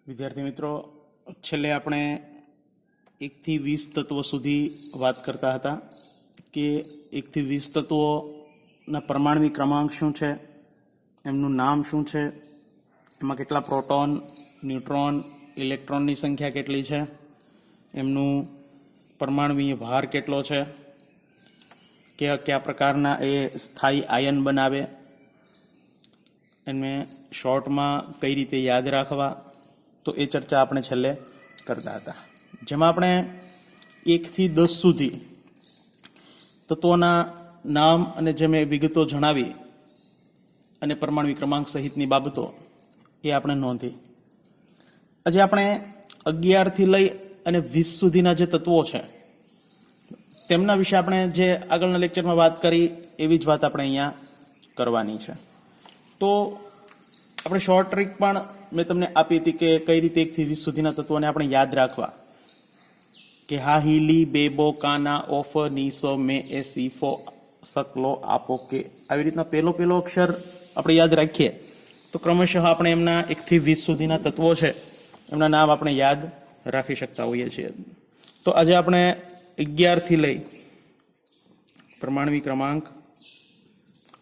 વિદ્યાર્થી મિત્રો, છેલ્લે આપણે 1 થી 20 તત્વો સુધી વાત કરતા હતા કે 1 થી 20 તત્વોના પરમાણ્વીય ક્રમાંક શું છે, એમનું નામ શું છે, એમાં કેટલા પ્રોટોન, ન્યુટ્રોન, ઇલેક્ટ્રોનની સંખ્યા કેટલી છે, એમનું પરમાણ્વીય ભાર કેટલો છે, કયા પ્રકારના એ સ્થાયી આયન બનાવે, એને શોર્ટમાં કઈ રીતે યાદ રાખવા, તો એ ચર્ચા આપણે છેલ્લે કરતા હતા. જેમાં આપણે 1 થી 10 સુધી તત્વોના નામ અને જે મેં વિગતો જણાવી અને પરમાણ્વીય ક્રમાંક સહિતની બાબતો એ આપણે નોંધી. આજે આપણે 11 થી લઈ અને 20 સુધીના જે તત્વો છે તેમના વિશે આપણે જે આગળના લેક્ચરમાં વાત કરી એવી જ વાત આપણે અહીંયા કરવાની છે. તો આપણે શોર્ટ ટ્રીક પણ મેં તમને આપી હતી કે કઈ રીતે 1 થી 20 સુધીના તત્વોને આપણે યાદ રાખવા, કે હા હી લી બેબો કાના ઓફ નીસો મે એ સીફો સકલો આપો કે આવી રીતના પહેલો અક્ષર આપણે યાદ રાખીએ તો ક્રમશઃ આપણે એમના 1 થી 20 સુધીના તત્વો છે એમના નામ આપણે યાદ રાખી શકતા હોઈએ છીએ. તો આજે આપણે 11 થી લઈ પરમાણ્વીય ક્રમાંક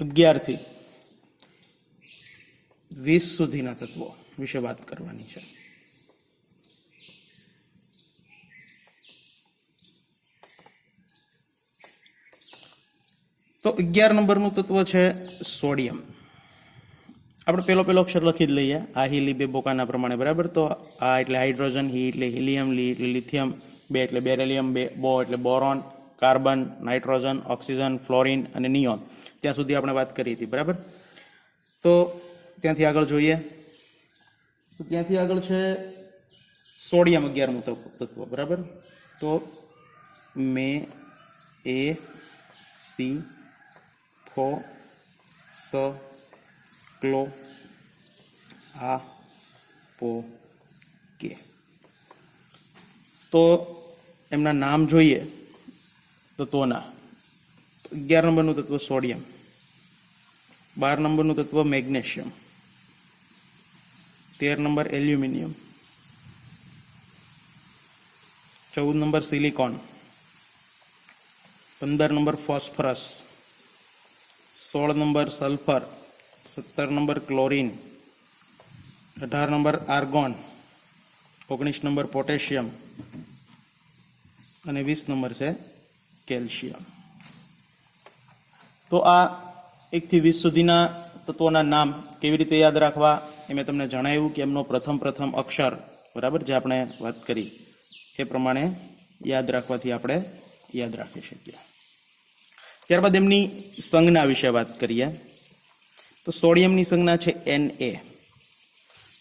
11 થી 20 સુધીના તત્વો વિશે વાત કરવાની છે. તો 11 નંબરનું તત્વ છે સોડિયમ. આપણે પહેલો અક્ષર લખી જ લઈએ, આ હી લી બે બોકાના પ્રમાણે, બરાબર. તો આ એટલે હાઇડ્રોજન, હી એટલે હિલિયમ, લી એટલે લિથિયમ, બે એટલે બેરેલિયમ, બો એટલે boron, carbon, nitrogen, oxygen, fluorine અને નિયોન. ત્યાં સુધી આપણે વાત કરી હતી, બરાબર. તો ત્યાંથી આગળ જોઈએ તો ત્યાંથી આગળ છે સોડિયમ 11મું તત્વ, બરાબર. તો મે એ સી ફો સ ક્લો આ પો કે. તો એમના નામ જોઈએ તત્વોના. 11 નંબરનું તત્વ સોડિયમ, 12 નંબરનું તત્વ magnesium, 13 number aluminium, 14 number silicon, 15 number phosphorus, 16 number sulphur, 17 number chlorine, 18 number argon, 19 number potassium અને 20 નંબર છે કેલ્શિયમ. તો આ 1 થી 20 સુધીના તત્વોના નામ કેવી રીતે યાદ રાખવા એ મેં તમને જણાવ્યું કે એમનો પ્રથમ અક્ષર, બરાબર, જે આપણે વાત કરી એ પ્રમાણે યાદ રાખવાથી આપણે યાદ રાખી શકીએ. ત્યારબાદ એમની સંજ્ઞા વિશે વાત કરીએ તો સોડિયમની સંજ્ઞા છે Na,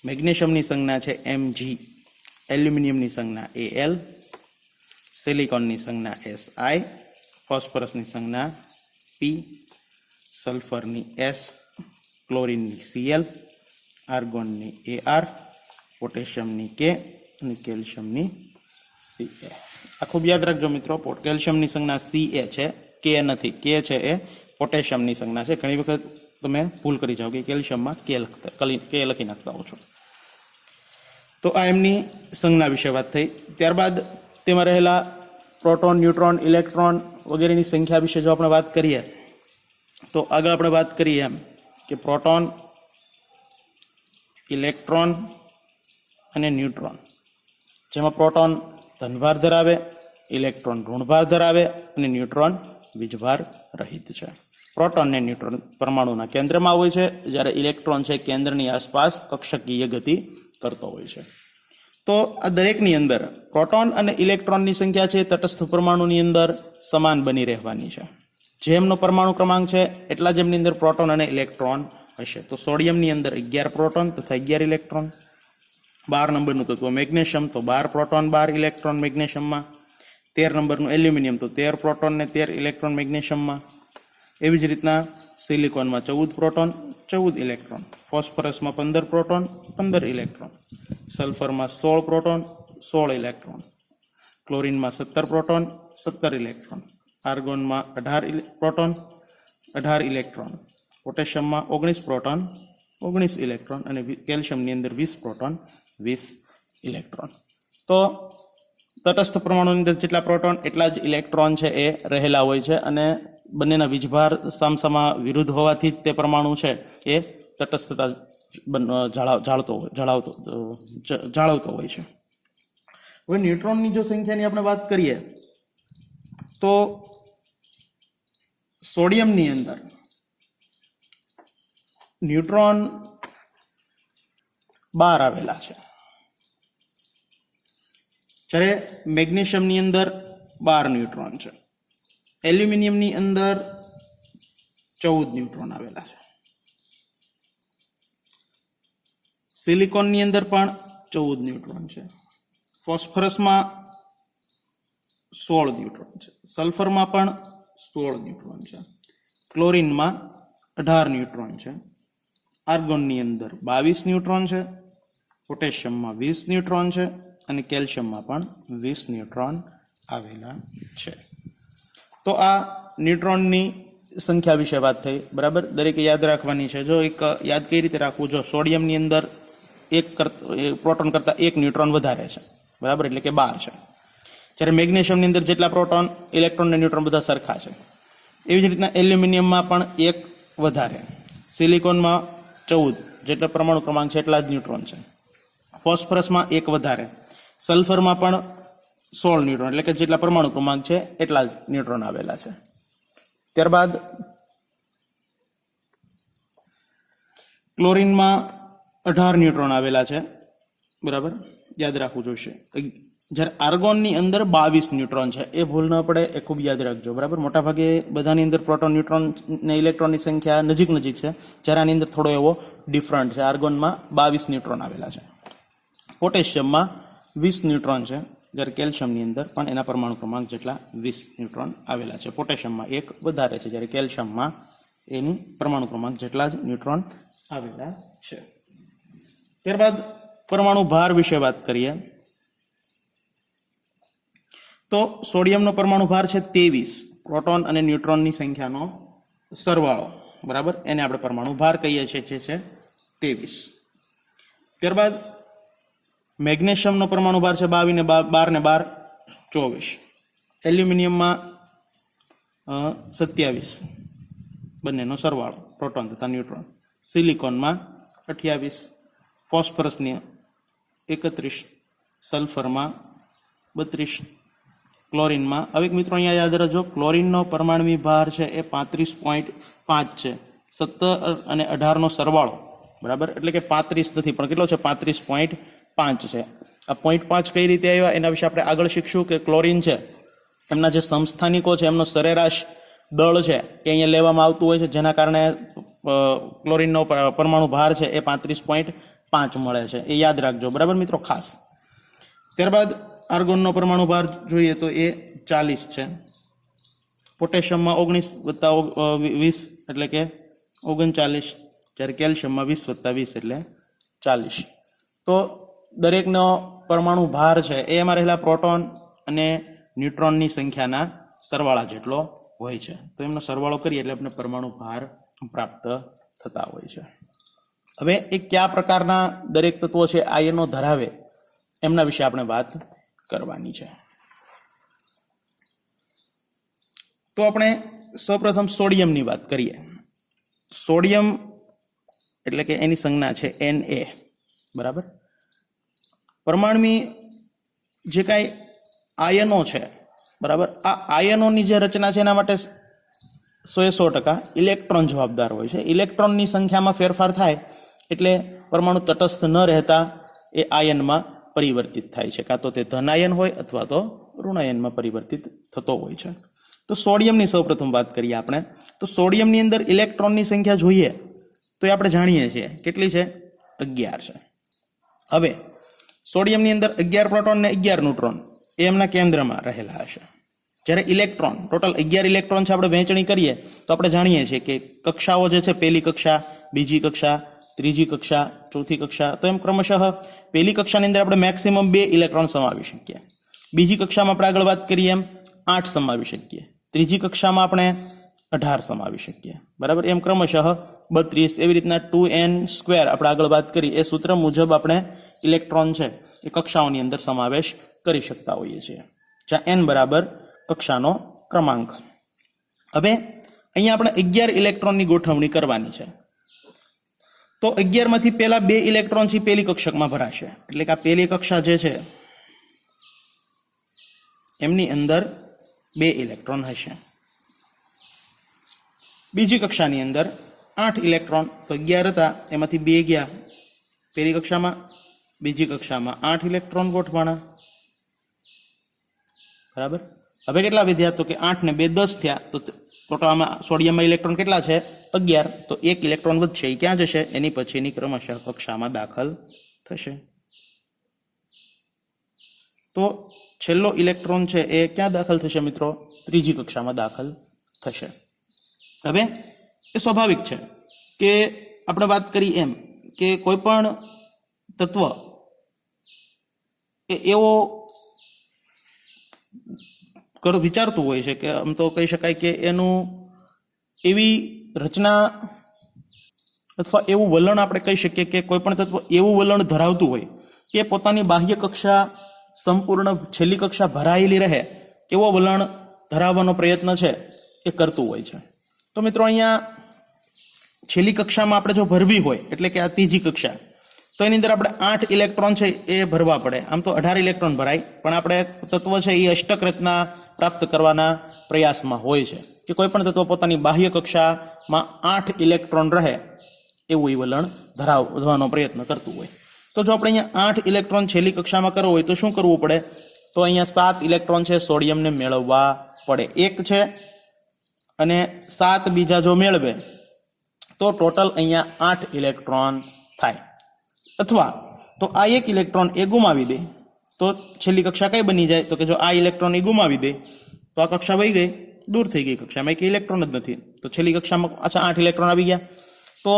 મેગ્નેશિયમની સંજ્ઞા છે Mg, એલ્યુમિનિયમની સંજ્ઞા Al, સિલિકોનની સંજ્ઞા Si, ફોસ્ફરસની સંજ્ઞા P, સલ્ફરની S, ક્લોરીનની Cl, આર્ગોનની Ar, પોટેશિયમની K અને કેલ્શિયમની Ca. આ ખૂબ યાદ રાખજો મિત્રો, કેલ્શિયમની સંજ્ઞા Ca છે, K નથી. K છે એ પોટેશિયમની સંજ્ઞા છે. ઘણી વખત તમે ભૂલ કરી જાઓ કે કેલ્શિયમમાં K લખી નાખતા હો છો. તો આ એમની સંજ્ઞા વિશે વાત થઈ. ત્યારબાદ તેમાં રહેલા પ્રોટોન, ન્યુટ્રોન, ઇલેક્ટ્રોન વગેરેની સંખ્યા વિશે જો આપણે વાત કરીએ તો આગળ આપણે વાત કરીએ એમ કે પ્રોટોન, ઇલેક્ટ્રોન અને ન્યુટ્રોન, જેમાં પ્રોટોન ધનભાર ધરાવે, ઇલેક્ટ્રોન ઋણભાર ધરાવે અને ન્યુટ્રોન વીજભાર રહિત છે. પ્રોટોન અને ન્યુટ્રોન પરમાણુના કેન્દ્રમાં હોય છે, જ્યારે ઇલેક્ટ્રોન છે કેન્દ્રની આસપાસ કક્ષકીય ગતિ કરતો હોય છે. તો આ દરેકની અંદર પ્રોટોન અને ઇલેક્ટ્રોનની સંખ્યા છે તટસ્થ પરમાણુની અંદર સમાન બની રહેવાની છે. જેમનો પરમાણુ ક્રમાંક છે એટલા જ એમની અંદર પ્રોટોન અને ઇલેક્ટ્રોન હશે. તો સોડિયમની અંદર 11 પ્રોટોન તથા 11 ઇલેક્ટ્રોન. 12 નંબરનું તત્વ મેગ્નેશિયમ, તો 12 પ્રોટોન 12 ઇલેક્ટ્રોન મેગ્નેશિયમમાં. 13 નંબરનું એલ્યુમિનિયમ, તો 13 પ્રોટોન ને 13 ઇલેક્ટ્રોન મેગ્નેશિયમમાં. એવી જ રીતના સિલિકોનમાં 14 પ્રોટોન 14 ઇલેક્ટ્રોન, ફોસ્ફરસમાં 15 પ્રોટોન 15 ઇલેક્ટ્રોન, સલ્ફરમાં 16 પ્રોટોન 16 ઇલેક્ટ્રોન, ક્લોરીનમાં 17 પ્રોટોન 17 ઇલેક્ટ્રોન, આર્ગોનમાં 18 પ્રોટોન 18 ઇલેક્ટ્રોન, પોટેશિયમમાં 19 પ્રોટોન 19 ઇલેક્ટ્રોન અને કેલ્શિયમની અંદર 20 પ્રોટોન 20 ઇલેક્ટ્રોન. તો તટસ્થ પરમાણુની અંદર જેટલા પ્રોટોન એટલા જ ઇલેક્ટ્રોન છે એ રહેલા હોય છે, અને બંનેના વીજભાર સામસામા વિરુદ્ધ હોવાથી જ તે પરમાણુ છે એ તટસ્થતા જાળવતો હોય છે. હવે ન્યુટ્રોનની જો સંખ્યાની આપણે વાત કરીએ તો સોડિયમની અંદર ન્યુટ્રોન 12 આવેલા છે, જ્યારે મેગ્નેશિયમની અંદર 12 ન્યુટ્રોન છે, એલ્યુમિનિયમની અંદર 14 ન્યુટ્રોન આવેલા છે, સિલિકોનની અંદર પણ 14 ન્યુટ્રોન છે, ફોસ્ફરસમાં 16 ન્યુટ્રોન છે, સલ્ફરમાં પણ 16 ન્યુટ્રોન છે, ક્લોરીનમાં 18 ન્યુટ્રોન છે, આર્ગોનની અંદર 22 ન્યુટ્રોન છે, પોટેશિયમમાં 20 ન્યુટ્રોન છે, અને કેલ્શિયમમાં પણ 20 ન્યુટ્રોન આવેલા છે. તો આ ન્યુટ્રોનની સંખ્યા વિશે વાત થઈ, બરાબર. દરેકે યાદ રાખવાની છે. જો એક યાદ કઈ રીતે રાખવું, જો સોડિયમની અંદર એક પ્રોટોન કરતાં 1 ન્યુટ્રોન વધારે છે, બરાબર, એટલે કે 12 છે. જ્યારે મેગ્નેશિયમની અંદર જેટલા પ્રોટોન, ઇલેક્ટ્રોન અને ન્યુટ્રોન બધા સરખા છે. એવી જ રીતના એલ્યુમિનિયમમાં પણ 1 વધારે, સિલિકોનમાં 14 જેટલા પરમાણુ ક્રમાંક છે એટલા જ ન્યુટ્રોન છે, ફોસ્ફરસમાં 1 વધારે, સલ્ફરમાં પણ 16 ન્યુટ્રોન એટલે કે જેટલા પરમાણુ ક્રમાંક છે એટલા જ ન્યુટ્રોન આવેલા છે. ત્યારબાદ ક્લોરીનમાં 18 ન્યુટ્રોન આવેલા છે, બરાબર, યાદ રાખવું જોઈશે. જ્યારે આર્ગોનની અંદર 22 ન્યુટ્રોન છે, એ ભૂલ ન પડે, એ ખૂબ યાદ રાખજો, બરાબર. મોટાભાગે બધાની અંદર પ્રોટોન, ન્યુટ્રોન ને ઇલેક્ટ્રોનની સંખ્યા નજીક છે, જ્યારે આની અંદર થોડો એવો ડિફરન્ટ છે. આર્ગોનમાં 22 ન્યુટ્રોન આવેલા છે, પોટેશિયમમાં 20 ન્યુટ્રોન છે, જ્યારે કેલ્શિયમની અંદર પણ એના પરમાણુ ક્રમાંક જેટલા 20 ન્યુટ્રોન આવેલા છે. પોટેશિયમમાં 1 વધારે છે, જ્યારે કેલ્શિયમમાં એની પરમાણુ ક્રમાંક જેટલા જ ન્યુટ્રોન આવેલા છે. ત્યારબાદ પરમાણુ ભાર વિશે વાત કરીએ તો સોડિયમનો પરમાણુ ભાર છે 23, પ્રોટોન અને ન્યુટ્રોનની સંખ્યાનો સરવાળો, બરાબર, એને આપણે પરમાણુ ભાર કહીએ છીએ, જે છે 23. ત્યારબાદ મેગ્નેશિયમનો પરમાણુ ભાર છે 22 ને 12 ને 12 24, એલ્યુમિનિયમમાં 27, બંનેનો સરવાળો, પ્રોટોન તથા ન્યુટ્રોન, સિલિકોનમાં 28, ફોસ્ફરસની 31, સલ્ફરમાં 32, ક્લોરીનમાં, હવે મિત્રો અહીંયા યાદ રાખજો, ક્લોરીનનો પરમાણુ ભાર છે એ 35.5 છે, 17 અને 18નો સરવાળો, બરાબર, એટલે કે 35 નથી પણ કેટલો છે, 35.5 છે. આ 0.5 કઈ રીતે આવ્યા એના વિશે આપણે આગળ શીખશું કે ક્લોરીન છે એમના જે સમસ્થાનિકો છે એમનો સરેરાશ દળ છે એ અહીંયા લેવામાં આવતું હોય છે, જેના કારણે ક્લોરીનનો પરમાણુ ભાર છે એ 35.5 મળે છે. એ યાદ રાખજો, બરાબર મિત્રો, ખાસ. ત્યારબાદ આર્ગોનનો પરમાણુ ભાર જોઈએ તો એ 40 છે, પોટેશિયમમાં 19 + 20 એટલે કે 39, જ્યારે કેલ્શિયમમાં 20 + 20 એટલે 40. તો દરેકનો પરમાણુ ભાર છે એ એમાં રહેલા પ્રોટોન અને ન્યુટ્રોનની સંખ્યાના સરવાળા જેટલો હોય છે. તો એમનો સરવાળો કરીએ એટલે આપણે પરમાણુ ભાર પ્રાપ્ત થતા હોય છે. હવે એ કયા પ્રકારના દરેક તત્વો છે આયનો ધરાવે એમના વિશે આપણે વાત કરવાની છે. તો આપણે સૌપ્રથમ સોડિયમની વાત કરીએ. સોડિયમ એટલે કે એની સંજ્ઞા છે Na, બરાબર. પરમાણુની જે કાંઈ આયનો છે, બરાબર, આ આયનોની જે રચના છે એના માટે 100% ઇલેક્ટ્રોન જવાબદાર હોય છે. ઇલેક્ટ્રોનની સંખ્યામાં ફેરફાર થાય એટલે પરમાણુ તટસ્થ ન રહેતા એ આયનમાં પરિવર્તિત થાય છે, કાં તો તે ધન આયન હોય અથવા તો ઋણ આયનમાં પરિવર્તિત થતો હોય છે. તો સોડિયમની સૌપ્રથમ વાત કરીએ આપણે. તો સોડિયમની અંદર ઇલેક્ટ્રોનની સંખ્યા જોઈએ તો એ આપણે જાણીએ છીએ કેટલી છે, 11 છે. હવે સોડિયમની અંદર 11 પ્રોટોન ને 11 ન્યુટ્રોન એ એમના કેન્દ્રમાં રહેલા હશે. જ્યારે ઇલેક્ટ્રોન, ટોટલ 11 ઇલેક્ટ્રોન છે, આપણે વહેંચણી કરીએ તો આપણે જાણીએ છીએ કે કક્ષાઓ જે છે, પહેલી કક્ષા, બીજી કક્ષા, ત્રીજી કક્ષા, ચોથી કક્ષા, તો એમ ક્રમશઃ પહેલી કક્ષાની અંદર આપણે મેક્સિમમ 2 ઇલેક્ટ્રોન સમાવી શકીએ, બીજી કક્ષામાં આપણે આગળ વાત કરીએ એમ 8 સમાવી શકીએ, ત્રીજી કક્ષામાં આપણે 18 સમાવી શકીએ, બરાબર. એમ ક્રમશઃ 32, એવી રીતના 2n² આપણે આગળ વાત કરી એ સૂત્ર મુજબ આપણે ઇલેક્ટ્રોન છે એ કક્ષાઓની અંદર સમાવેશ કરી શકતા હોઈએ છીએ, જ્યાં n બરાબર કક્ષાનો ક્રમાંક. હવે અહીંયા આપણે 11 ઇલેક્ટ્રોનની ગોઠવણી કરવાની છે. તો 11 માંથી પહેલા 2 ઇલેક્ટ્રોન છે પહેલી કક્ષકમાં ભરાશે, એટલે કે આ પહેલી કક્ષા જે છે એમની અંદર 2 ઇલેક્ટ્રોન હશે. બીજી કક્ષાની અંદર 8 ઇલેક્ટ્રોન, તો 11 હતા એમાંથી 2 ગયા પહેલી કક્ષામાં, બીજી કક્ષામાં 8 ઇલેક્ટ્રોન ગોઠવાના. બરાબર. હવે કેટલા વધ્યા? તો કે 8 ને 2 10 થયા. તો ટોટલ આમાં સોડિયમમાં ઇલેક્ટ્રોન કેટલા છે? 11. તો 1 ઇલેક્ટ્રોન વધશે, એ ક્યાં જશે? એની પછીની ક્રમશઃ કક્ષામાં દાખલ થશે. તો છેલ્લો ઇલેક્ટ્રોન છે એ ક્યાં દાખલ થશે મિત્રો? ત્રીજી કક્ષામાં દાખલ થશે. હવે એ સ્વાભાવિક છે કે આપણે વાત કરી એમ કે કોઈ પણ તત્વ એ એવો વિચારતું હોય છે કે આમ તો કહી શકાય કે એનું એવી રચના અથવા એવું વલણ આપણે કહી શકીએ કે કોઈ પણ તત્વ એવું વલણ ધરાવતું હોય કે પોતાની બાહ્ય કક્ષા સંપૂર્ણ છેલ્લી કક્ષા ભરાયેલી રહે એવો વલણ ધરાવવાનો પ્રયત્ન છે એ કરતું હોય છે. તો મિત્રો અહીંયા છેલ્લી કક્ષામાં આપણે જો ભરવી હોય એટલે કે આ ત્રીજી કક્ષા, તો એની અંદર આપણે 8 ઇલેક્ટ્રોન છે એ ભરવા પડે. આમ તો 18 ઇલેક્ટ્રોન ભરાય, પણ આપણે તત્વ છે એ અષ્ટક રચના પ્રાપ્ત કરવાના પ્રયાસમાં હોય છે કે કોઈ પણ તત્વ પોતાની બાહ્ય કક્ષામાં 8 ઇલેક્ટ્રોન રહે એવું એ વલણ ધરાવવાનો પ્રયત્ન કરતું હોય. તો જો આપણે અહીંયા 8 ઇલેક્ટ્રોન છેલ્લી કક્ષામાં કરવો હોય તો શું કરવું પડે? તો અહીંયા 7 ઇલેક્ટ્રોન છે સોડિયમને મેળવવા પડે. 1 છે અને 7 બીજા જો મેળવે તો ટોટલ અહીંયા 8 ઇલેક્ટ્રોન થાય. અથવા તો આ 1 ઇલેક્ટ્રોન એ ગુમાવી દે તો છેલ્લી કક્ષા કઈ બની જાય? તો કે જો આ ઇલેક્ટ્રોન એ ગુમાવી દે તો આ કક્ષા વહી ગઈ, દૂર થઈ ગઈ કક્ષામાં, એક ઇલેક્ટ્રોન જ નથી. તો છેલ્લી કક્ષામાં 8 ઇલેક્ટ્રોન આવી ગયા. તો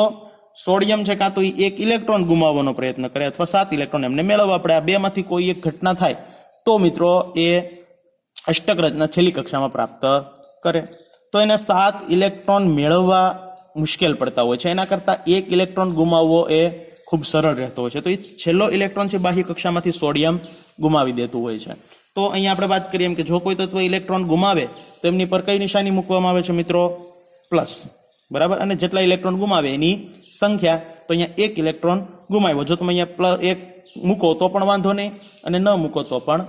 સોડિયમ છે કાં તો એ 1 ઇલેક્ટ્રોન ગુમાવવાનો પ્રયત્ન કરે અથવા 7 ઇલેક્ટ્રોન એમને મેળવવા પડે. આ બેમાંથી કોઈ એક ઘટના થાય તો મિત્રો એ અષ્ટક રચના છેલ્લી કક્ષામાં પ્રાપ્ત કરે. તો એને 7 ઇલેક્ટ્રોન મેળવવા મુશ્કેલ પડતા હોય છે, એના કરતાં 1 ઇલેક્ટ્રોન ગુમાવવો એ ખૂબ સરળ રહેતો હોય છે. તો એ છેલ્લો ઇલેક્ટ્રોન છે બાહ્ય કક્ષામાંથી સોડિયમ ગુમાવી દેતું હોય છે. તો અહીંયા આપણે વાત કરીએ એમ કે જો કોઈ તત્વ ઇલેક્ટ્રોન ગુમાવે તો એમની પર કઈ નિશાની મૂકવામાં આવે છે મિત્રો? પ્લસ. બરાબર. અને જેટલા ઇલેક્ટ્રોન ગુમાવે એની સંખ્યા. તો અહીંયા 1 ઇલેક્ટ્રોન ગુમાવ્યો, જો તમે અહીંયા +1 મૂકો તો પણ વાંધો નહીં અને ન મૂકો તો પણ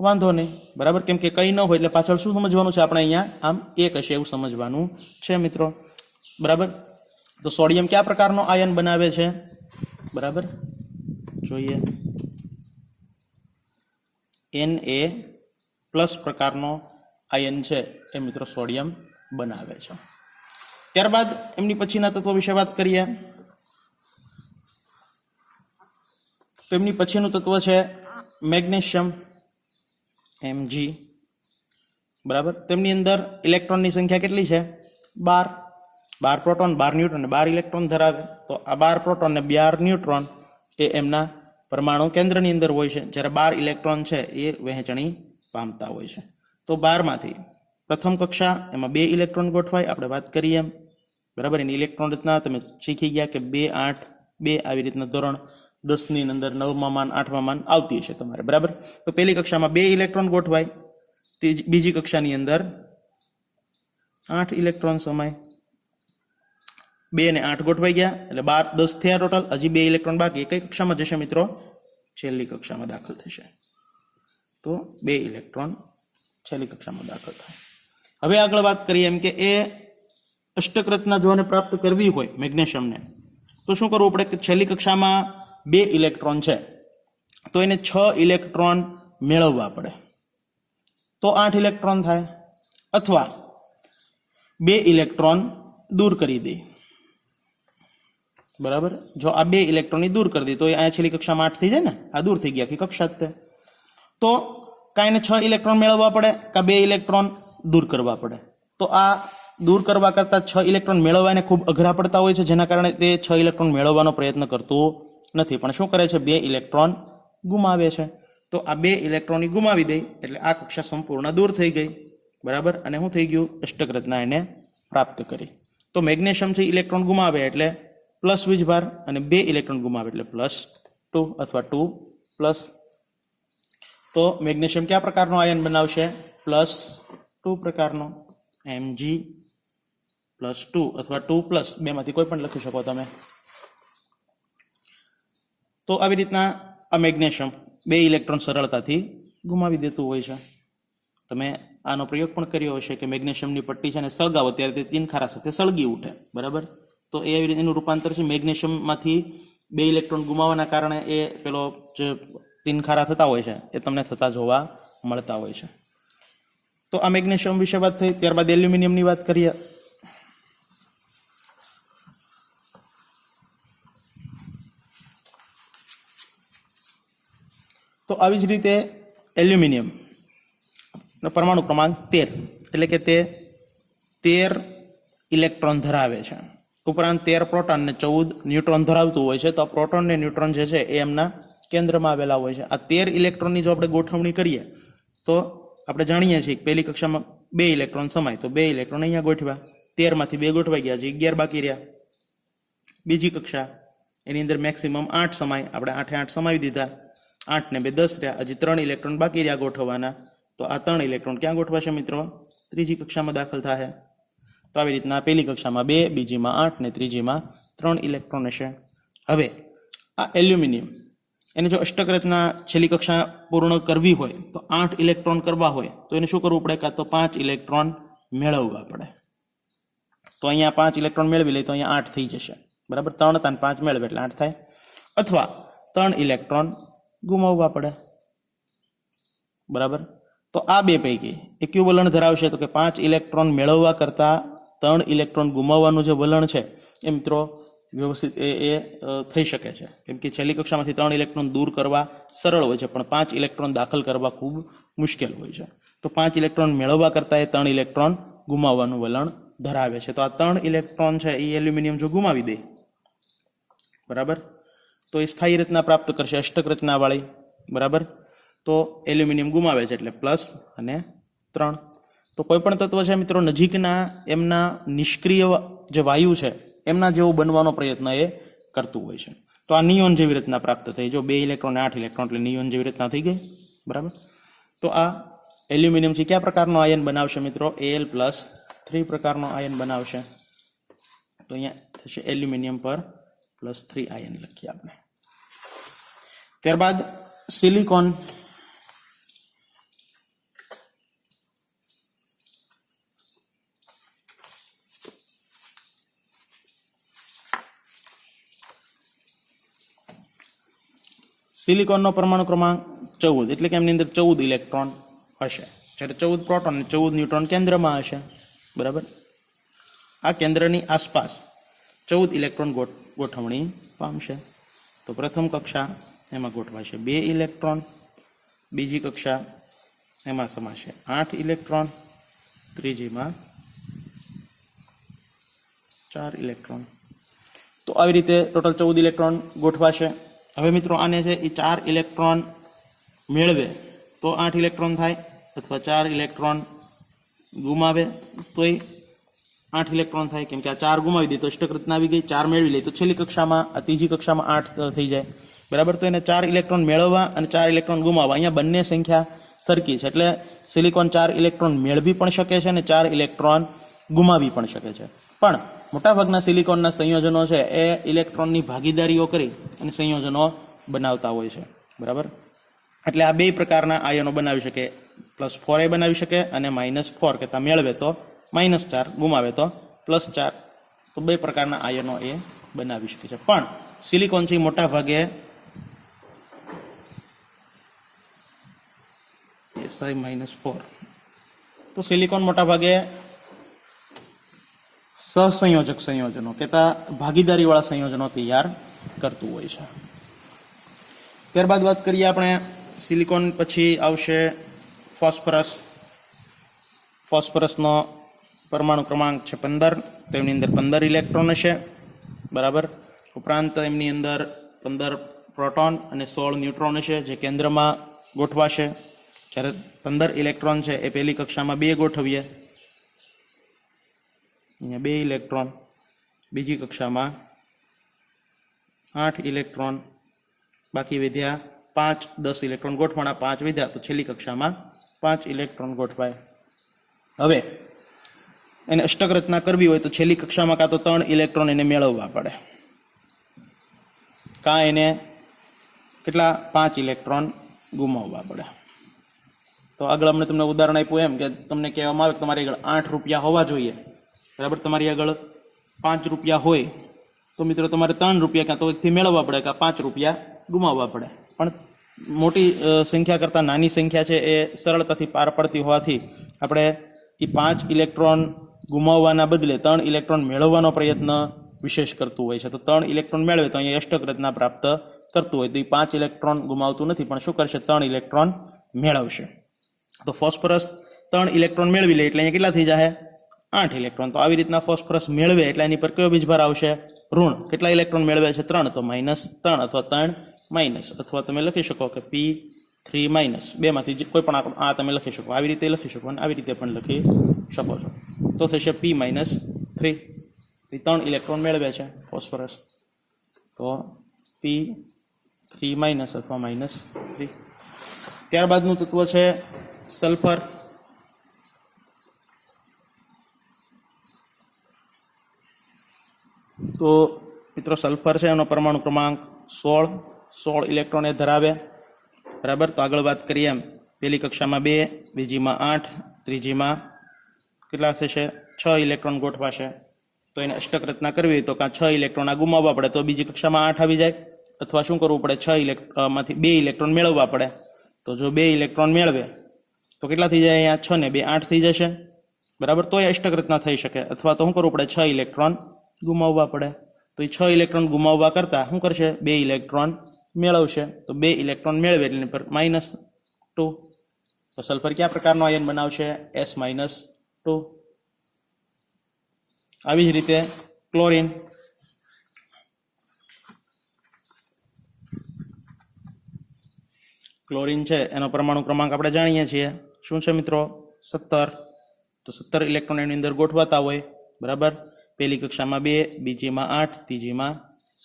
વાંધો નહીં. બરાબર. કેમ કે કંઈ ન હોય એટલે પાછળ શું સમજવાનું છે આપણે? અહીંયા આમ 1 હશે એવું સમજવાનું છે મિત્રો. બરાબર. તો સોડિયમ કયા પ્રકારનો આયન બનાવે છે? બરાબર, જોઈએ. Na+ પ્રકારનો આયન છે એ મિત્રો સોડિયમ બનાવે છે. ત્યારબાદ એમની પછીના તત્વો વિશે વાત કરીએ તો એમની પછીનું તત્વ છે મેગ્નેશિયમ, Mg. બરાબર. તેમની અંદર ઇલેક્ટ્રોનની સંખ્યા કેટલી છે? 12 પ્રોટોન, 12 ન્યુટ્રોન અને 12 ઇલેક્ટ્રોન ધરાવે. તો આ 12 પ્રોટોન અને 12 ન્યુટ્રોન એ એમના પરમાણુ કેન્દ્રની અંદર હોય છે, જ્યારે 12 ઇલેક્ટ્રોન છે એ વહેંચણી પામતા હોય છે. તો 12 માંથી પ્રથમ કક્ષા એમાં 2 ઇલેક્ટ્રોન ગોઠવાય, આપણે વાત કરીએ એમ. બરાબર. એની ઇલેક્ટ્રોન રચના તમે શીખી ગયા કે 2, 8, 2 આવી રીતના ધોરણ 10 ની અંદર 9મા માન 8મા માન આવતી હશે તમારે. બરાબર. તો પહેલી કક્ષામાં 2 ઇલેક્ટ્રોન ગોઠવાય, બીજી કક્ષાની અંદર 8 ઇલેક્ટ્રોન સમાય. 2 ને 8 ગોઠવાઈ ગયા એટલે 12, 10 થયા ટોટલ. હજી 2 ઇલેક્ટ્રોન બાકી. કઈ કક્ષામાં જશે મિત્રો? છેલ્લી કક્ષામાં દાખલ થશે. તો 2 ઇલેક્ટ્રોન છેલ્લી કક્ષામાં દાખલ થાય. હવે આગળ વાત કરીએ એમ કે એ અષ્ટક રચના જો પ્રાપ્ત કરવી હોય મેગ્નેશિયમને તો શું કરવું પડે? કે છેલ્લી કક્ષામાં 2 ઇલેક્ટ્રોન છે તો એને 6 ઇલેક્ટ્રોન મેળવવા પડે તો 8 ઇલેક્ટ્રોન થાય. અથવા 2 ઇલેક્ટ્રોન દૂર કરી દે. બરાબર. જો આ 2 ઇલેક્ટ્રોન દૂર કરી દે તો અહીંયા છેલ્લી કક્ષામાં 8 થઈ જાય ને, આ દૂર થઈ ગયા કે કક્ષા જ તે. તો કાંઈ ને 6 ઇલેક્ટ્રોન મેળવવા પડે કાં 2 ઇલેક્ટ્રોન દૂર કરવા પડે. તો આ દૂર કરવા કરતાં 6 ઇલેક્ટ્રોન મેળવવાને ખૂબ અઘરા પડતા હોય છે, જેના કારણે તે 6 ઇલેક્ટ્રોન મેળવવાનો પ્રયત્ન કરતું નથી, પણ શું કરે છે? 2 ઇલેક્ટ્રોન ગુમાવે છે. તો આ 2 ઇલેક્ટ્રોન ગુમાવી દે એટલે આ કક્ષા સંપૂર્ણ દૂર થઈ ગઈ. બરાબર. અને શું થઈ ગયું? અષ્ટક રચના એને પ્રાપ્ત કરી. તો મેગ્નેશિયમ છે ઇલેક્ટ્રોન ગુમાવે એટલે પ્લસ વીજભાર અને 2 ઇલેક્ટ્રોન ગુમાવે એટલે +2 અથવા 2+. तो મેગ્નેશિયમ क्या પ્રકારનો આયન બનાવશે? +2 પ્રકારનો Mg+2 अथवा 2+ બેમાંથી કોઈ પણ લખી શકો તમે। તો આવી રીતના આ મેગ્નેશિયમ 2 ઇલેક્ટ્રોન સરળતાથી ગુમાવી દેતું હોય છે। તમે આનો પ્રયોગ પણ કર્યો હશે કે મેગ્નેશિયમની પટ્ટી છે ને સળગાવો ત્યારે તે 3 ખારા સાથે સળગી ઉઠે, બરાબર? તો એ એનું રૂપાંતર છે મેગ્નેશિયમમાંથી 2 ઇલેક્ટ્રોન ગુમાવવાના કારણે એ પેલો જે 3 ખારા થતા હોય છે એ તમને થતા જોવા મળતા હોય છે। તો આ મેગ્નેશિયમ વિશે વાત થઈ। ત્યારબાદ એલ્યુમિનિયમની વાત કરીએ। તો આવી જ રીતે એલ્યુમિનિયમ પરમાણુ ક્રમાંક 13 એટલે કે તે 13 ઇલેક્ટ્રોન ધરાવે છે। ઉપરાંત 13 પ્રોટોન અને 14 ન્યુટ્રોન ધરાવતું હોય છે। તો આ પ્રોટોન ને ન્યુટ્રોન જે છે એ એમના કેન્દ્રમાં આવેલા હોય છે। આ 13 ઇલેક્ટ્રોનની જો આપણે ગોઠવણી કરીએ તો આપણે જાણીએ છીએ કે પહેલી કક્ષામાં 2 ઇલેક્ટ્રોન સમાય, તો 2 ઇલેક્ટ્રોન અહીંયા ગોઠવ્યા, 13 માંથી 2 ગોઠવાઈ ગયા છે, 11 બાકી રહ્યા। બીજી કક્ષા એની અંદર મેક્સિમમ 8 સમાય, આપણે 8 એ 8 સમાવી દીધા, 8 ને 2 10 રહ્યા, હજી 3 ઇલેક્ટ્રોન બાકી રહ્યા ગોઠવવાના। તો આ 3 ઇલેક્ટ્રોન ક્યાં ગોઠવાશે મિત્રો? ત્રીજી કક્ષામાં દાખલ થાય। તો આવી રીતના પહેલી કક્ષામાં 2, બીજીમાં 8 ને ત્રીજીમાં 3 ઇલેક્ટ્રોન હશે। હવે આ એલ્યુમિનિયમ એને જો અષ્ટક રચના છેલ્લી કક્ષા પૂર્ણ કરવી હોય તો 8 ઇલેક્ટ્રોન કરવા હોય તો એને શું કરવું પડે? કાં તો 5 ઇલેક્ટ્રોન મેળવવા પડે। તો અહીંયા 5 ઇલેક્ટ્રોન મેળવી લે તો અહીંયા 8 થઈ જશે, બરાબર? 3 હતા 5 મેળવે એટલે 8 થાય। અથવા 3 ઇલેક્ટ્રોન ગુમાવવા પડે, બરાબર? તો આ બે પૈકી એ કયું વલણ ધરાવશે? તો કે 5 ઇલેક્ટ્રોન મેળવવા કરતાં 3 ઇલેક્ટ્રોન ગુમાવવાનું જે વલણ છે એ મિત્રો વ્યવસ્થિત એ થઈ શકે છે, કેમ કે છેલ્લી કક્ષામાંથી 3 ઇલેક્ટ્રોન દૂર કરવા સરળ હોય છે, પણ 5 ઇલેક્ટ્રોન દાખલ કરવા ખૂબ મુશ્કેલ હોય છે। તો 5 ઇલેક્ટ્રોન મેળવવા કરતાં એ 3 ઇલેક્ટ્રોન ગુમાવવાનું વલણ ધરાવે છે। તો આ 3 ઇલેક્ટ્રોન છે એ એલ્યુમિનિયમ જો ગુમાવી દે, બરાબર, તો એ સ્થાયી રચના પ્રાપ્ત કરશે, અષ્ટક રચનાવાળી, બરાબર? તો એલ્યુમિનિયમ ગુમાવે છે એટલે પ્લસ અને 3। તો કોઈ પણ તત્વ છે મિત્રો નજીકના એમના નિષ્ક્રિય જે વાયુ છે એમના જેવો બનવાનો પ્રયત્ન એ કરતું હોય છે। તો આ નિયોન જેવી રચના પ્રાપ્ત થઈ, જો 2 ઇલેક્ટ્રોન ને 8 ઇલેક્ટ્રોન એટલે નિયોન જેવી રચના થઈ ગઈ, બરાબર? તો આ એલ્યુમિનિયમ છે કયા પ્રકારનો આયન બનાવશે મિત્રો? Al+3 પ્રકારનો આયન બનાવશે। તો અહીંયા થશે એલ્યુમિનિયમ પર +3 આયન લખીએ આપણે। ત્યારબાદ સિલિકોન, સિલિકોનનો પરમાણુ ક્રમાંક 14 એટલે કે એમની અંદર 14 ઇલેક્ટ્રોન હશે, જ્યારે 14 પ્રોટોન અને 14 ન્યુટ્રોન કેન્દ્રમાં હશે, બરાબર? આ કેન્દ્રની આસપાસ 14 ઇલેક્ટ્રોન ગોઠવણી પામશે। તો પ્રથમ કક્ષા એમાં ગોઠવાશે 2 ઇલેક્ટ્રોન, બીજી કક્ષા એમાં સમાશે 8 ઇલેક્ટ્રોન, ત્રીજીમાં 4 ઇલેક્ટ્રોન। તો આવી રીતે ટોટલ 14 ઇલેક્ટ્રોન ગોઠવાશે। હવે મિત્રો આને છે એ 4 ઇલેક્ટ્રોન મેળવે તો 8 ઇલેક્ટ્રોન થાય, અથવા 4 ઇલેક્ટ્રોન ગુમાવે તોય 8 ઇલેક્ટ્રોન થાય, કેમ કે આ 4 ગુમાવી દે તો અષ્ટક રચના આવી ગઈ, 4 મેળવી લે તો છેલ્લી કક્ષામાં આ ત્રીજી કક્ષામાં 8 થઈ જાય, બરાબર? તો એને 4 ઇલેક્ટ્રોન મેળવવા અને 4 ઇલેક્ટ્રોન ગુમાવવા અહીંયા બંને સંખ્યા સરખી છે, એટલે સિલિકોન 4 ઇલેક્ટ્રોન મેળવી પણ શકે છે અને 4 ઇલેક્ટ્રોન ગુમાવી પણ શકે છે। પણ મોટાભાગના સિલિકોનના સંયોજનો છે એ ઇલેક્ટ્રોનની ભાગીદારીઓ કરી અને સંયોજનો બનાવતા હોય છે, બરાબર? એટલે આ 2 પ્રકારના આયનો બનાવી શકે, +4 એ બનાવી શકે અને -4 કે મેળવે તો -4, ગુમાવે તો +4, તો 2 પ્રકારના આયનો એ બનાવી શકે છે। પણ સિલિકોન છે મોટા ભાગે Si-4, તો સિલિકોન મોટા ભાગે સહસંયોજક સંયોજનો કહેતા ભાગીદારીવાળા સંયોજનો તૈયાર કરતું હોય છે। ત્યારબાદ વાત કરીએ આપણે સિલિકોન પછી આવશે ફોસ્ફરસ। ફોસ્ફરસનો પરમાણુ ક્રમાંક છે 15, તો એમની અંદર 15 ઇલેક્ટ્રોન હશે, બરાબર? ઉપરાંત એમની અંદર 15 પ્રોટોન અને 16 ન્યુટ્રોન હશે જે કેન્દ્રમાં ગોઠવાશે। જ્યારે 15 ઇલેક્ટ્રોન છે એ પહેલી કક્ષામાં 2 ગોઠવીએ, અહીંયા 2 ઇલેક્ટ્રોન, બીજી કક્ષામાં 8 ઇલેક્ટ્રોન, બાકી વધ્યા 5 10 ઇલેક્ટ્રોન ગોઠવાના, 5 વિધા તો છેલ્લી કક્ષામાં 5 ઇલેક્ટ્રોન ગોઠવાય. હવે એને અષ્ટક રચના કરવી હોય તો છેલ્લી કક્ષામાં કાં તો 3 ઇલેક્ટ્રોન એને મેળવવા પડે, કાં એને કેટલા 5 ઇલેક્ટ્રોન ગુમાવવા પડે. તો આગળ અમને તમને ઉદાહરણ આપ્યું એમ કે તમને કહેવામાં આવે કે તમારી આગળ 8 રૂપિયા હોવા જોઈએ, બરાબર. તમારી આગળ 5 રૂપિયા હોય તો મિત્રો તમારે 3 રૂપિયા કાં તો એકથી મેળવવા પડે કાં 5 રૂપિયા ગુમાવવા પડે. પણ મોટી સંખ્યા કરતાં નાની સંખ્યા છે એ સરળતાથી પાર પડતી હોવાથી આપણે એ 5 ઇલેક્ટ્રોન ગુમાવવાના બદલે 3 ઇલેક્ટ્રોન મેળવવાનો પ્રયત્ન વિશેષ કરતું હોય છે. તો 3 ઇલેક્ટ્રોન મેળવે તો અહીંયા અષ્ટક રચના પ્રાપ્ત કરતું હોય તો એ 5 ઇલેક્ટ્રોન ગુમાવતું નથી, પણ શું કરશે 3 ઇલેક્ટ્રોન મેળવશે. તો ફોસ્ફરસ 3 ઇલેક્ટ્રોન મેળવી લે એટલે અહીંયા કેટલા થઈ જાય 8 ઇલેક્ટ્રોન. તો આવી રીતના ફોસ્ફરસ મેળવે એટલે એની પર કયો બીજભાર આવશે ઋણ. કેટલા ઇલેક્ટ્રોન મેળવે છે 3 તો -3 અથવા 3 - અથવા તમે લખી શકો કે P3- બેમાંથી કોઈ પણ આ તમે લખી શકો, આવી રીતે લખી શકો અને આવી રીતે પણ લખી શકો છો. તો થશે P-3. 3 ઇલેક્ટ્રોન મેળવે છે ફોસ્ફરસ તો P3- અથવા -3. ત્યારબાદનું તત્વ છે સલ્ફર. તો મિત્રો સલ્ફર છે એનો પરમાણુ ક્રમાંક 16 ઇલેક્ટ્રોન એ ધરાવે, બરાબર. તો આગળ વાત કરીએ એમ પહેલી કક્ષામાં 2, બીજીમાં 8, ત્રીજીમાં કેટલા થશે 6 ઇલેક્ટ્રોન ગોઠવાશે. તો એને અષ્ટક રચના કરવી હોય તો કાં 6 ઇલેક્ટ્રોન આ ગુમાવવા પડે તો બીજી કક્ષામાં 8 આવી જાય, અથવા શું કરવું પડે 6 ઇલેક્ટ્રોનમાંથી 2 ઇલેક્ટ્રોન મેળવવા પડે. તો જો 2 ઇલેક્ટ્રોન મેળવે તો કેટલા થઈ જાય અહીંયા 6 ને 2 8 થઈ જશે, બરાબર. તો એ અષ્ટક રચના થઈ શકે. અથવા તો શું કરવું પડે 6 ઇલેક્ટ્રોન ગુમાવવા પડે. તો એ 6 ઇલેક્ટ્રોન ગુમાવવા કરતાં શું કરશે 2 ઇલેક્ટ્રોન મેળવશે. તો 2 ઇલેક્ટ્રોન મેળવે એટલે પર -2. તો સલ્ફર કયા પ્રકારનો આયન બનાવશે S-2. આવી જ રીતે ક્લોરીન. ક્લોરીન છે એનો પરમાણુ ક્રમાંક આપણે જાણીએ છીએ શું છે મિત્રો 17. તો 17 ઇલેક્ટ્રોન એની અંદર ગોઠવાતા હોય, બરાબર. પહેલી કક્ષામાં 2, બીજીમાં 8, ત્રીજીમાં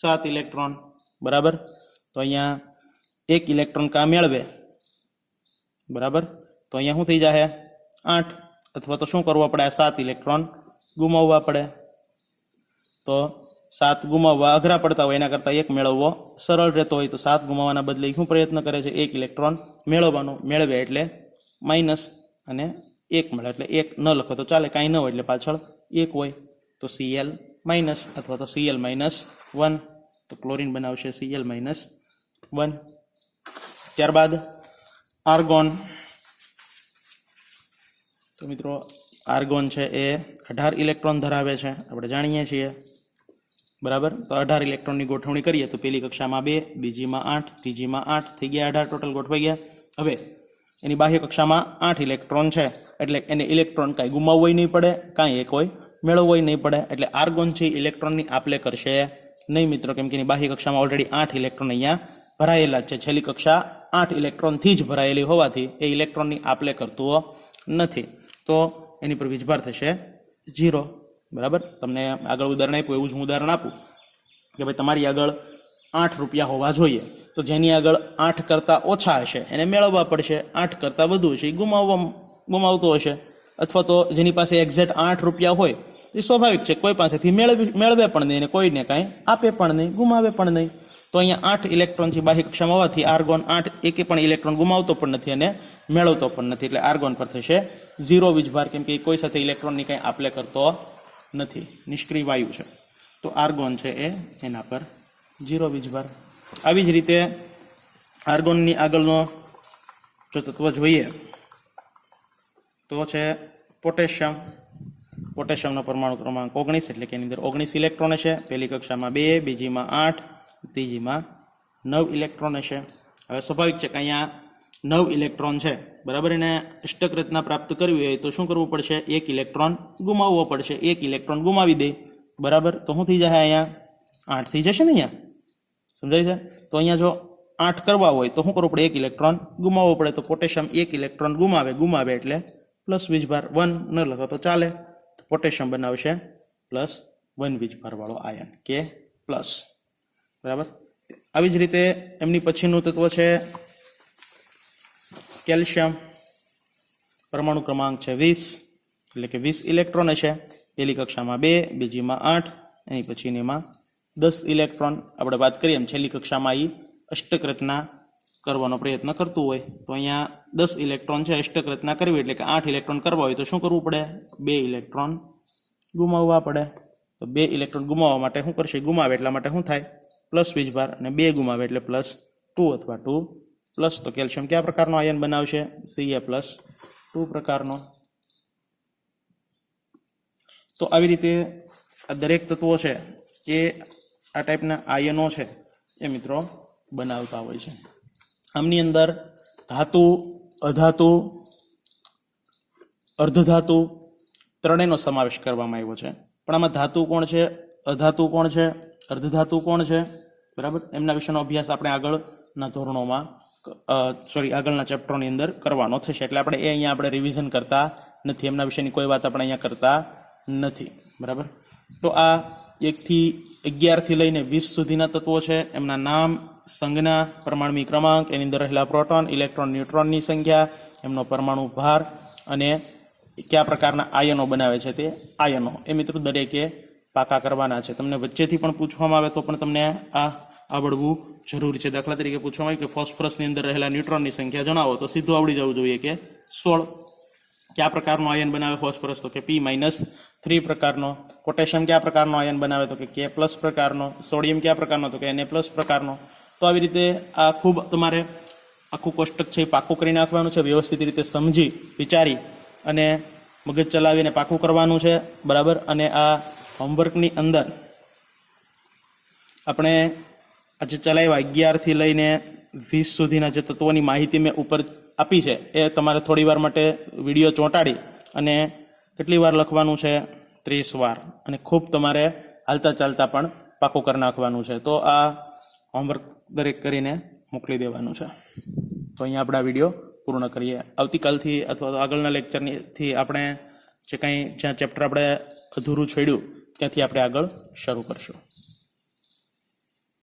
7 ઇલેક્ટ્રોન, બરાબર. તો અહીંયા 1 ઇલેક્ટ્રોન કાં મેળવે, બરાબર. તો અહીંયા શું થઈ જાય 8, અથવા તો શું કરવું પડે 7 ઇલેક્ટ્રોન ગુમાવવા પડે. તો 7 ગુમાવવા અઘરા પડતા હોય એના કરતાં 1 મેળવવો સરળ રહેતો હોય. તો 7 ગુમાવવાના બદલે શું પ્રયત્ન કરે છે 1 ઇલેક્ટ્રોન મેળવવાનો. મેળવે એટલે માઇનસ અને 1 મળે એટલે 1 ન લખો તો ચાલે, કાંઈ ન હોય એટલે પાછળ 1 હોય. તો Cl- અથવા તો Cl-1. તો ક્લોરીન બનાવશે Cl-1. ત્યારબાદ આર્ગોન. તો મિત્રો આર્ગોન છે એ 18 ઇલેક્ટ્રોન ધરાવે છે, આપણે જાણીએ છીએ, બરાબર. તો 18 ઇલેક્ટ્રોનની ગોઠવણી કરીએ તો પહેલી કક્ષામાં 2, બીજીમાં 8, ત્રીજીમાં 8 થઈ ગયા, 18 ટોટલ ગોઠવાઈ ગયા. હવે એની બાહ્ય કક્ષામાં 8 ઇલેક્ટ્રોન છે એટલે એને ઇલેક્ટ્રોન કાંઈ ગુમાવવું નહીં પડે, કાંઈ એ કોઈ મેળવવું નહીં પડે. એટલે આર્ગોન છે ઇલેક્ટ્રોનની આપલે કરશે નહીં મિત્રો, કેમ કે એની બાહ્ય કક્ષામાં ઓલરેડી 8 ઇલેક્ટ્રોન અહીંયા ભરાયેલા છે. છેલ્લી કક્ષા 8 ઇલેક્ટ્રોનથી જ ભરાયેલી હોવાથી એ ઇલેક્ટ્રોનની આપલે કરતું નથી. તો એની પર વીજભાર થશે 0, બરાબર. તમને આગળ ઉદાહરણ આપ્યું એવું જ હું ઉદાહરણ આપું કે ભાઈ તમારી આગળ 8 રૂપિયા હોવા જોઈએ, તો જેની આગળ 8 કરતાં ઓછા હશે એને મેળવવા પડશે, 8 કરતાં વધુ હશે એ ગુમાવતો હશે. અથવા તો જેની પાસે એક્ઝેક્ટ 8 રૂપિયા હોય એ સ્વાભાવિક છે કોઈ પાસેથી મેળવે પણ નહીં અને કોઈને કાંઈ આપે પણ નહીં, ગુમાવે પણ નહીં. તો અહીંયા 8 ઇલેક્ટ્રોનથી બાહ્ય કક્ષામાં હોવાથી આર્ગોન 8 એકે પણ ઇલેક્ટ્રોન ગુમાવતો પણ નથી અને મેળવતો પણ નથી. એટલે આર્ગોન પર થશે 0 વીજભાર, કેમ કે કોઈ સાથે ઇલેક્ટ્રોનની કંઈ આપલે કરતો નથી, નિષ્ક્રિય વાયુ છે. તો આર્ગોન છે એ એના પર 0 વીજભાર. આવી જ રીતે આર્ગોનની આગળનો જો તત્વ જોઈએ તો છે પોટેશિયમ. પોટેશિયમનો પરમાણુ ક્રમાંક 19 એટલે કે એની અંદર 19 ઇલેક્ટ્રોન હશે. પહેલી કક્ષામાં 2, બીજીમાં 8, ત્રીજીમાં 9 ઇલેક્ટ્રોન હશે. હવે સ્વાભાવિક છે કે અહીંયા 9 ઇલેક્ટ્રોન છે, બરાબર. એને અષ્ટક રચના પ્રાપ્ત કરવી હોય તો શું કરવું પડશે 1 ઇલેક્ટ્રોન ગુમાવવો પડશે. 1 ઇલેક્ટ્રોન ગુમાવી દે, બરાબર. તો શું થઈ જાય અહીંયા 8 થઈ જશે ને, અહીંયા સમજાય છે. તો અહીંયા જો 8 કરવા હોય તો શું કરવું પડે 1 ઇલેક્ટ્રોન ગુમાવવો પડે. તો પોટેશિયમ 1 ઇલેક્ટ્રોન ગુમાવે એટલે પ્લસ વીજભાર 1 ન લખો તો ચાલે. પોટેશિયમ બનાવશે +1 વીજભાર વાળો આયન K+, બરાબર. આવી જ રીતે એમની પછીનું તત્વ છે કેલ્શિયમ. પરમાણુ ક્રમાંક છે 20, એટલે કે 20 ઇલેક્ટ્રોન હશે. પહેલી કક્ષામાં 2, બીજીમાં 8, એની પછીનીમાં 10 ઇલેક્ટ્રોન. આપણે વાત કરીએ એમ છેલ્લી કક્ષામાં એ અષ્ટક રચના કરવાનો પ્રયત્ન કરતું હોય તો અહીંયા 10 ઇલેક્ટ્રોન છે અષ્ટક રચના કરવી એટલે કે 8 ઇલેક્ટ્રોન કરવા હોય તો શું કરવું પડે? 2 ઇલેક્ટ્રોન ગુમાવવા પડે. તો 2 ઇલેક્ટ્રોન ગુમાવવા માટે શું કરશે? ગુમાવે એટલા માટે શું થાય? પ્લસ વીજભાર, અને 2 ગુમાવે એટલે +2 અથવા 2+. તો કેલ્શિયમ કયા પ્રકારનો આયન બનાવશે? Ca+2 પ્રકારનો. તો આવી રીતે આ દરેક તત્વો છે એ આ ટાઈપના આયનો છે એ મિત્રો બનાવતા હોય છે. આમની અંદર ધાતુ, અધાતુ, અર્ધધાતુ ત્રણેયનો સમાવેશ કરવામાં આવ્યો છે. પણ આમાં ધાતુ કોણ છે, અધાતુ કોણ છે, અર્ધધાતુ કોણ છે, બરાબર, એમના વિશેનો અભ્યાસ આપણે આગળના ધોરણોમાં આગળના ચેપ્ટરોની અંદર કરવાનો થશે. એટલે આપણે અહીંયા આપણે રિવિઝન કરતા નથી, એમના વિશેની કોઈ વાત આપણે અહીંયા કરતા નથી, બરાબર. તો આ 1 થી 11 થી લઈને 20 સુધીના તત્વો છે. એમના નામ, સંજ્ઞા, પરમાણુમિક ક્રમાંક, એની અંદર રહેલા પ્રોટોન, ઇલેક્ટ્રોન, ન્યુટ્રોનની સંખ્યા, એમનો પરમાણુ ભાર અને કયા પ્રકારના આયનો બનાવે છે તે આયનો, એ મિત્રો દરેકે પાકા કરવાના છે. તમને વચ્ચેથી પણ પૂછવામાં આવે તો પણ તમને આ આવડવું જરૂરી છે. દાખલા તરીકે પૂછવામાં આવે કે ફોસ્ફરસની અંદર રહેલા ન્યુટ્રોનની સંખ્યા જણાવો, તો સીધું આવડી જવું જોઈએ કે 16. કયા પ્રકારનો આયન બનાવે ફોસ્ફરસ? તો કે P-3 પ્રકારનો. પોટેશિયમ કયા પ્રકારનો આયન બનાવે? તો કે K+ પ્રકારનો. સોડિયમ કયા પ્રકારનો? તો કે Na+ પ્રકારનો. તો આવી રીતે આ ખૂબ તમારે આખું કોષ્ટક છે એ પાકું કરી નાખવાનું છે, વ્યવસ્થિત રીતે સમજી વિચારી અને મગજ ચલાવીને પાકું કરવાનું છે, બરાબર. અને આ હોમવર્કની અંદર આપણે આજે ચલાવ્યા 11 થી લઈને 20 સુધીના જે તત્વોની માહિતી મેં ઉપર આપી છે એ તમારે થોડી વાર માટે વિડીયો ચોંટાડી અને કેટલી વાર લખવાનું છે? 30 વાર. અને ખૂબ તમારે હાલતા ચાલતા પણ પાકું કરી નાખવાનું છે. તો આ હોમવર્ક દરેક કરીને મોકલી દેવાનું છે. તો અહીંયા આપણે આ વિડીયો પૂર્ણ કરીએ. આવતીકાલથી અથવા તો આગળના લેક્ચરથી આપણે જે કંઈ જ્યાં ચેપ્ટર આપણે અધૂરું છોડ્યું ત્યાંથી આપણે આગળ શરૂ કરશું.